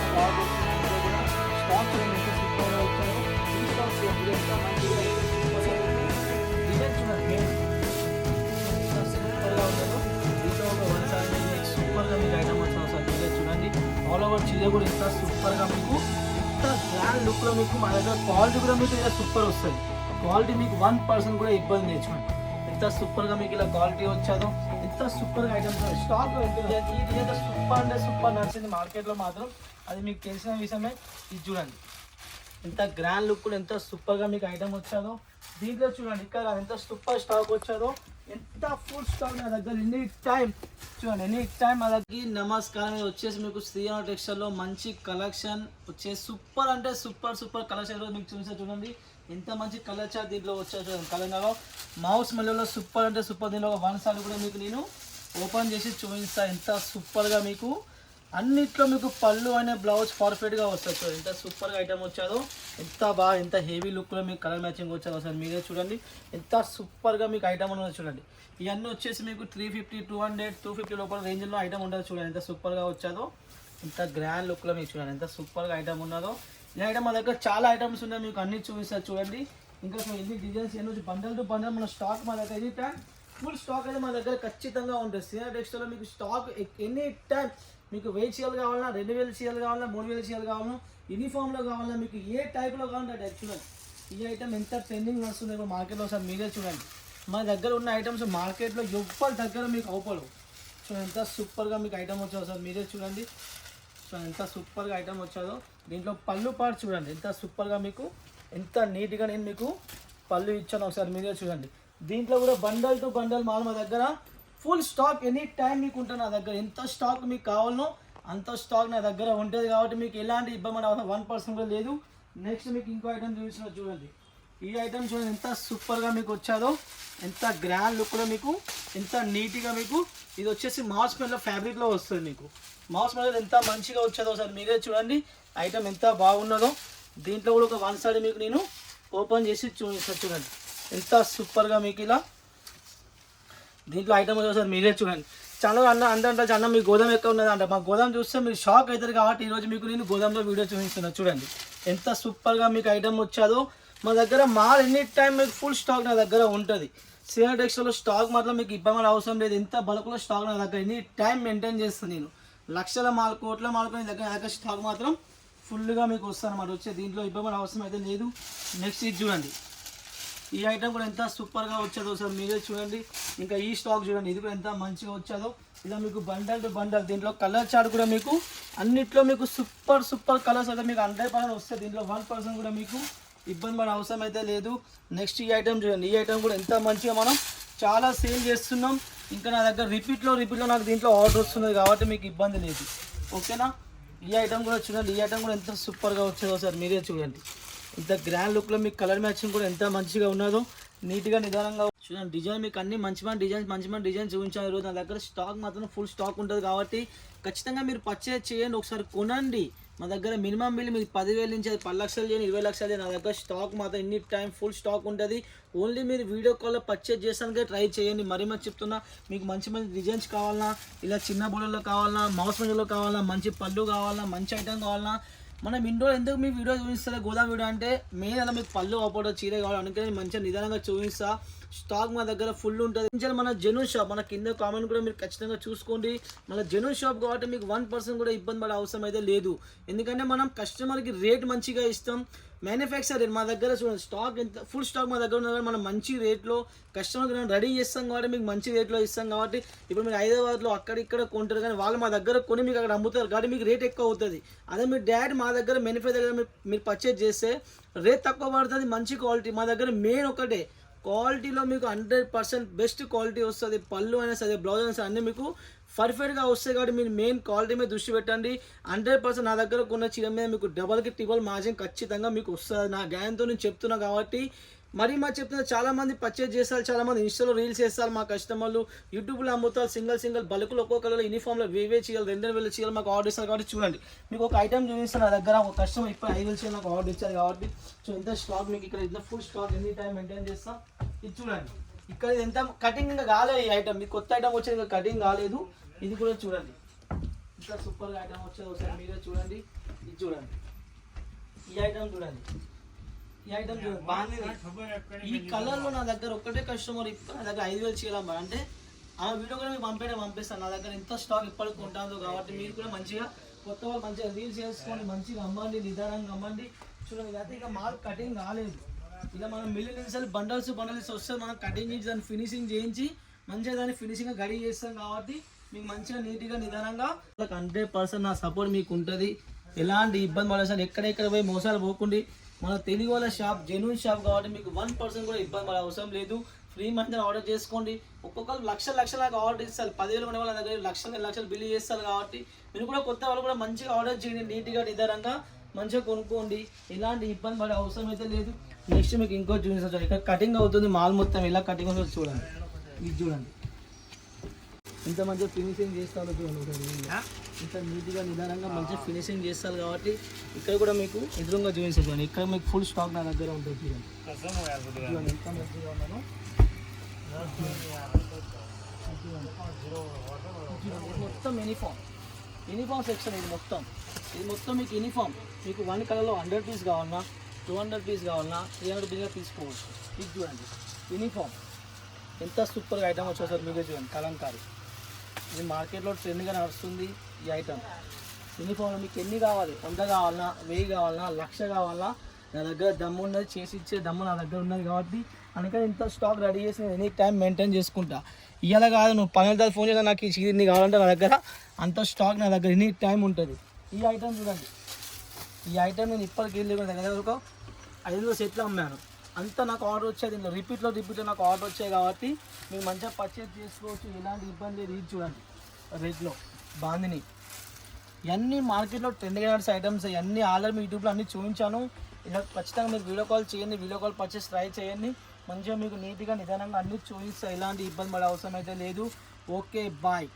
Stock చూడండి ఎంత సూపర్గా వచ్చాయో. ఈ స్టాక్ చూడండి ఎంత మంచిగా డిజైన్ చూడండి ఎంత సూపర్గా ఉంటుందో. దీంట్లో ఒక 170 సూపర్గా మీకు ఐటమ్ వచ్చావు సార్. డిజైన్ చూడండి ఆల్ ఓవర్ చీర కూడా ఎంత సూపర్గా మీకు ఇంత గ్రాండ్ లుక్లో మీకు మా దగ్గర క్వాలిటీ కూడా మీకు ఇలా సూపర్ వస్తుంది. క్వాలిటీ మీకు 1% కూడా ఇబ్బంది తెచ్చుకోండి. ఎంత సూపర్గా మీకు ఇలా క్వాలిటీ వచ్చాదో, ఎంత సూపర్గా ఐటమ్స్ స్టాక్ ఈ డిజైన్ సూపర్ అంటే సూపర్ నడిచింది మార్కెట్లో మాత్రం. అది మీకు తెలిసిన విషయమే. ఇది చూడండి ఎంత గ్రాండ్ లుక్ కూడా ఎంత సూపర్గా మీకు ఐటమ్ వచ్చాదో. దీంట్లో చూడండి ఇక్కడ ఎంత సూపర్ స్టాక్ వచ్చాదో, ఎంత ఫుల్ స్టాక్ నా దగ్గర ఎనీ టైం చూడండి. ఎనీ టైం మా దగ్గర నమస్కారం. వచ్చేసి మీకు శ్రీరామ్ టెక్స్టైల్లో మంచి కలెక్షన్ వచ్చేసి సూపర్ అంటే సూపర్ కలెక్షన్ మీకు చూపిస్తా చూడండి. ఎంత మంచి కలర్ చార్ట్ దీంట్లో వచ్చేసి చూడండి. కలర్లో మౌస్ మళ్ళీలో సూపర్ అంటే సూపర్. దీనిలో 1 సార్లు కూడా మీకు నేను ఓపెన్ చేసి చూపిస్తా ఎంత సూపర్గా మీకు అన్నిట్లో మీకు పళ్ళు అనే బ్లౌజ్ పర్ఫెక్ట్గా వస్తుంది. చూడండి ఎంత సూపర్గా ఐటమ్ వచ్చాదో, ఎంత బాగా ఎంత హెవీ లుక్లో మీకు కలర్ మ్యాచింగ్ వచ్చాదో సార్. మీరే చూడండి ఎంత సూపర్గా మీకు ఐటమ్ ఉన్నది చూడండి. ఇవన్నీ వచ్చేసి మీకు 350, 200, 250 లోపల రేంజ్లో ఐటమ్ ఉండదు. చూడండి ఎంత సూపర్గా వచ్చాదో, ఎంత గ్రాండ్ లుక్లో మీకు చూడండి ఎంత సూపర్గా ఐటమ్ ఉన్నదో. ఈ ఐటమ్ మా దగ్గర చాలా ఐటమ్స్ ఉన్నాయి, మీకు అన్ని చూపిస్తారు చూడండి. ఇంకా ఎన్ని డిజైన్స్ ఎన్ని బండల్ టు బండల్ మన స్టాక్ మా దగ్గర ఎనీ టైం ఫుల్ స్టాక్ అయితే మా దగ్గర ఖచ్చితంగా ఉంటుంది. శ్రీరామ్ టెక్స్టైల్లో మీకు స్టాక్ ఎనీ టైం మీకు 1000 చీరలు కావాలన్నా, 2000 చీరలు కావాలన్నా, 3000 చీరలు కావాలన్నా, యూనిఫామ్లో కావాలన్నా, మీకు ఏ టైప్లో కావాలంటే అది చూడండి. ఈ ఐటమ్ ఎంత ట్రెండింగ్ నడుస్తుందో మార్కెట్లో సార్. మీరే చూడండి మా దగ్గర ఉన్న ఐటమ్స్ మార్కెట్లో ఎవ్వరి దగ్గర మీకు అవపడవు. సో ఎంత సూపర్గా మీకు ఐటమ్ వచ్చాదో సార్. మీరే చూడండి సో ఎంత సూపర్గా ఐటమ్ వచ్చాదో. దీంట్లో పళ్ళు పార్ట్ చూడండి ఎంత సూపర్గా మీకు ఎంత నీట్గా నేను మీకు పళ్ళు ఇచ్చాను ఒకసారి మీరే చూడండి. దీంట్లో కూడా బండల్ టు బండల్ మాల్ మా దగ్గర ఫుల్ స్టాక్ ఎనీ టైం మీకు ఉంటుంది నా దగ్గర. ఎంత స్టాక్ మీకు కావాలనో అంత స్టాక్ నా దగ్గర ఉంటుంది కాబట్టి మీకు ఎలాంటి ఇబ్బంది అవసరం 1% కూడా లేదు. నెక్స్ట్ మీకు ఇంకో ఐటమ్ చూపించిన చూడండి. ఈ ఐటమ్ చూడండి ఎంత సూపర్గా మీకు వచ్చాదో, ఎంత గ్రాండ్ లుక్లో మీకు ఎంత నీట్గా మీకు ఇది వచ్చేసి మాస్ మెల్లో ఫ్యాబ్రిక్లో వస్తుంది. మీకు మాస్ మెల్లో ఎంత మంచిగా వచ్చేదో సార్ మీరే చూడండి. ఐటమ్ ఎంత బాగున్నదో. దీంట్లో కూడా ఒక 1 సైడ్ మీకు నేను ఓపెన్ చేసి చూపిస్తాను చూడండి ఎంత సూపర్గా మీకు ఇలా దీంట్లో ఐటమ్ వచ్చేది సార్. మీరే చూడండి. చాలా అందరంటే అన్న మీ గోదాం ఎక్కడ ఉన్నది అంటే మా గోదాం చూస్తే మీరు షాక్ అవుతారు కాబట్టి ఈరోజు మీకు నేను గోదాంలో వీడియో చూపిస్తున్నాను చూడండి ఎంత సూపర్గా మీకు ఐటమ్ వచ్చాదో. మా దగ్గర మాల్ ఎనీ టైం మీకు ఫుల్ స్టాక్ నా దగ్గర ఉంటుంది. శ్రీరామ్ టెక్స్టైల్లో స్టాక్ మాత్రం మీకు ఇబ్బంది అవసరం లేదు. ఎంత బల్క్లో స్టాక్ నా దగ్గర ఎనీ టైం మెయింటైన్ చేస్తాను నేను. లక్షల మాల్ కోట్ల మాల్కు దగ్గర స్టాక్ మాత్రం ఫుల్గా మీకు వస్తాను అన్నమాట. వచ్చే దీంట్లో ఇబ్బంది అవసరం అయితే లేదు. నెక్స్ట్ ఇది చూడండి. ఈ ఐటమ్ కూడా ఎంత సూపర్గా వచ్చాదో సార్ మీరే చూడండి. ఇంకా ఈ స్టాక్ చూడండి ఇది కూడా ఎంత మంచిగా వచ్చాదో. ఇలా మీకు బండల్ టు బండల్. దీంట్లో కలర్ చార్ట్ కూడా మీకు అన్నిట్లో మీకు సూపర్ కలర్స్ అయితే మీకు 100% వస్తాయి. దీంట్లో 1% కూడా మీకు ఇబ్బంది పడే అవసరం అయితే లేదు. నెక్స్ట్ ఈ ఐటమ్ చూడండి. ఈ ఐటమ్ కూడా ఎంత మంచిగా మనం చాలా సేల్ చేస్తున్నాం. ఇంకా నా దగ్గర రిపీట్లో నాకు దీంట్లో ఆర్డర్ వస్తున్నది కాబట్టి మీకు ఇబ్బంది లేదు. ఓకేనా. ఈ ఐటమ్ కూడా చూడండి. ఈ ఐటమ్ కూడా ఎంత సూపర్గా వచ్చేదో సార్ మీరే చూడండి. ఇంత గ్రాండ్ లుక్లో మీకు కలర్ మ్యాచింగ్ కూడా ఎంత మంచిగా ఉన్నదో. నీట్గా నిదానంగా చూడండి. డిజైన్ మీకు అన్ని మంచి డిజైన్ చూపించాను ఈరోజు. నా దగ్గర స్టాక్ మాత్రం ఫుల్ స్టాక్ ఉంటుంది కాబట్టి ఖచ్చితంగా మీరు పర్చేజ్ చేయండి. ఒకసారి కొనండి. మా దగ్గర మినిమం బిల్ మీకు 10,000 నుంచి 10 లక్షలు చేయండి, 20 లక్షలు చేయండి. నా దగ్గర స్టాక్ మాత్రం ఎనీ టైం ఫుల్ స్టాక్ ఉంటుంది. ఓన్లీ మీరు వీడియో కాల్లో పర్చేజ్ చేసానికే ట్రై చేయండి. మరీ చెప్తున్నా మీకు మంచి డిజైన్స్ కావాలన్నా, ఇలా చిన్న బోర్డర్లో కావాలన్నా, మౌస్ మంజలో కావాలన్నా, మంచి పళ్ళు కావాలన్నా, మంచి ఐటమ్ కావాలన్నా, మనం ఇండో ఎందుకు మీ వీడియో చూపిస్తారు గోదాం వీడియో అంటే మెయిన్ అలా మీకు పళ్ళు అవ్వడం చీర కావాలి అందుకని మంచిగా నిదానంగా చూపిస్తా. స్టాక్ మా దగ్గర ఫుల్ ఉంటుంది. మన జెన్యూన్ షాప్ మన కింద కామెంట్ కూడా మీరు ఖచ్చితంగా చూసుకోండి. మన జెన్యూన్ షాప్ కాబట్టి మీకు 1% కూడా ఇబ్బంది పడే అవసరం అయితే లేదు. ఎందుకంటే మనం కస్టమర్కి రేట్ మంచిగా ఇస్తాం. మ్యానుఫ్యాక్చర్ రేట్ మా దగ్గర చూడండి. స్టాక్ ఎంత ఫుల్ స్టాక్ మా దగ్గర ఉన్న మనం మంచి రేట్లో కస్టమర్కి రెడీ చేస్తాం కాబట్టి మీకు మంచి రేట్లో ఇస్తాం కాబట్టి ఇప్పుడు మీరు హైదరాబాద్లో అక్కడిక్కడ కొంటారు కానీ వాళ్ళు మా దగ్గర కొని మీకు అక్కడ అమ్ముతారు కాబట్టి మీకు రేట్ ఎక్కువ అవుతుంది. అదే మీరు డైరెక్ట్ మా దగ్గర మ్యానుఫ్యాక్చర్ దగ్గర మీరు పర్చేజ్ చేస్తే రేట్ తక్కువ పడుతుంది. మంచి క్వాలిటీ మా దగ్గర మెయిన్ ఒకటే క్వాలిటీలో మీకు 100% బెస్ట్ క్వాలిటీ వస్తుంది. పళ్ళు అయినా సరే బ్లౌజ్ అయినా సరే అన్నీ మీకు పర్ఫెక్ట్గా వస్తాయి కాబట్టి మీరు మెయిన్ క్వాలిటీ మీద దృష్టి పెట్టండి. 100% నా దగ్గర కొన్న చీర మీద మీకు డబల్కి ట్రిపుల్ మార్జిన్ ఖచ్చితంగా మీకు వస్తుంది. నా గ్యారంటీతో నేను చెప్తున్నా కాబట్టి మరి చెప్తున్నా చాలామంది పర్చేజ్ చేస్తారు, చాలామంది ఇన్స్టాలో రీల్స్ చేస్తారు. మా కస్టమర్లు యూట్యూబ్లో అమ్ముతారు. సింగిల్ బల్క్లో ఒక్కొక్కరు యూనిఫామ్లో 1000 చీరలు 2000 చీరలు మాకు ఆర్డర్ ఇస్తారు కాబట్టి చూడండి. మీకు ఒక ఐటమ్ చూపిస్తాను. నా దగ్గర ఒక కస్టమర్ ఇప్పుడు 5000 చీరలు నాకు ఆర్డర్ ఇచ్చారు కాబట్టి సో ఎంత స్టాక్ మీకు ఇక్కడ ఇంత full stock any time maintain చేస్తాం. ఇది చూడండి. ఇక్కడ ఎంత కటింగ్ ఇంకా కాలేదు. ఈ ఐటమ్ మీకు కొత్త ఐటమ్ వచ్చేది కటింగ్ కాలేదు. ఇది కూడా చూడండి. ఇంత సూపర్గా ఐటమ్ వచ్చేది ఒకసారి మీరే చూడండి. ఇది చూడండి, ఈ ఐటమ్ చూడండి, ఈ ఐటమ్ చూడండి బాగుంది. ఈ కలర్లో నా దగ్గర ఒక్కటే కస్టమర్ ఇప్పుడు నా దగ్గర 5,000 చీరమ్మా అంటే ఆ వీడియో కూడా మీకు పంపిస్తాను. నా దగ్గర ఎంత స్టాక్ ఇప్పటికి ఉంటుందో కాబట్టి మీరు కూడా మంచిగా కొత్త వాళ్ళు మంచిగా రీల్స్ చేసుకోండి, మంచిగా అమ్మండి, నిదానంగా అమ్మండి. చూడండి అయితే ఇక మాల్ కటింగ్ కాలేదు, ఇలా మనం మిల్లియన్ బండల్స్ వస్తే మనం కటింగ్ చేసి దాన్ని ఫినిషింగ్ చేయించి మంచిగా దాన్ని ఫినిషింగ్గా గడి చేస్తాం కాబట్టి మీకు మంచిగా నీట్గా నిదానంగా 100% నా సపోర్ట్ మీకు ఉంటుంది. ఎలాంటి ఇబ్బంది పడేసారి ఎక్కడెక్కడ పోయి మోసాలు పోకుండా మన తెలుగు వాళ్ళ షాప్ జెన్యూన్ షాప్ కాబట్టి మీకు 1% కూడా ఇబ్బంది పడే అవసరం లేదు. ఫ్రీ మంచిగా ఆర్డర్ చేసుకోండి. ఒక్కొక్కరు లక్షల ఆర్డర్ ఇస్తారు, 10,000 కొనే వాళ్ళ దగ్గర లక్షలు బిల్లు చేస్తారు కాబట్టి మీరు కూడా కొత్త వాళ్ళు కూడా మంచిగా ఆర్డర్ చేయండి, నీట్గా నిదానంగా మంచిగా కొనుక్కోండి. ఎలాంటి ఇబ్బంది పడే అవసరం అయితే లేదు. నెక్స్ట్ మీకు ఇంకో చూపిస్తాను, ఇక్కడ కటింగ్ అవుతుంది మాల్ మొత్తం ఎలా కటింగ్ అవుతుంది చూడండి. ఇది చూడండి ఇంత మంచిగా ఫినిషింగ్ చేస్తారు చూడండి, ఇంత నీట్గా నిదానంగా మంచిగా ఫినిషింగ్ చేస్తారు కాబట్టి ఇక్కడ కూడా మీకు ఎదురుగా చూపిస్తారు చూడండి. ఇక్కడ మీకు ఫుల్ స్టాక్ నా దగ్గర ఉంటుంది చూడండి. చూడండి ఎంత మంచిగా ఉన్నాను, మొత్తం యూనిఫామ్ సెక్షన్. ఇది మొత్తం మీకు యూనిఫామ్. మీకు 1 కలర్లో 100 పీస్ కావాలన్నా, 200 పీస్ కావాలన్నా, 300 పీస్గా తీసుకోవచ్చు. ఇది చూడండి యూనిఫామ్ ఎంత సూపర్గా ఐటమ్ వచ్చేసారు మీరే చూడండి. కలంకారీ ఇది మార్కెట్లో ట్రెండ్గా నడుస్తుంది ఈ ఐటమ్. యూనిఫామ్లో మీకు ఎన్ని కావాలి, 100 కావాలన్నా, 1000 కావాలన్నా, 1,00,000 కావాలన్నా నా దగ్గర దమ్ము ఉన్నది, చేసి ఇచ్చే దమ్ము నా దగ్గర ఉన్నది కాబట్టి అందుకని ఇంత స్టాక్ రెడీ చేసి నేను ఎనీ టైం మెయింటైన్ చేసుకుంటా. ఇవాళ కాదు నువ్వు 12 ఫోన్ చేస్తా నాకు ఇన్ని కావాలంటే నా దగ్గర అంత స్టాక్ నా దగ్గర ఎనీ టైం ఉంటుంది. ఈ ఐటమ్ చూడండి, ఈ ఐటమ్ నేను ఇప్పటికి వెళ్ళి దగ్గర ఒక 5 సెట్లు అమ్మాను. అంతా నాకు ఆర్డర్ వచ్చేది, దీంట్లో రిపీట్లో నాకు ఆర్డర్ వచ్చాయి కాబట్టి మీరు మంచిగా పర్చేజ్ చేసుకోవచ్చు, ఎలాంటి ఇబ్బంది లేదు. ఇది చూడండి రెడ్లో బాందిని, ఇవన్నీ మార్కెట్లో ట్రెండ్గా నడిచే ఐటమ్స్, ఇవన్నీ ఆల్రెడీ మీ యూట్యూబ్లో అన్నీ చూపించాను. ఇలా ఖచ్చితంగా మీరు వీడియో కాల్ చేయండి, వీడియో కాల్ పర్చేస్ ట్రై చేయండి. మంచిగా మీకు నీట్గా నిదానంగా అన్నీ చూపిస్తా, ఎలాంటి ఇబ్బంది పడే అవసరం అయితే లేదు. Okay bye.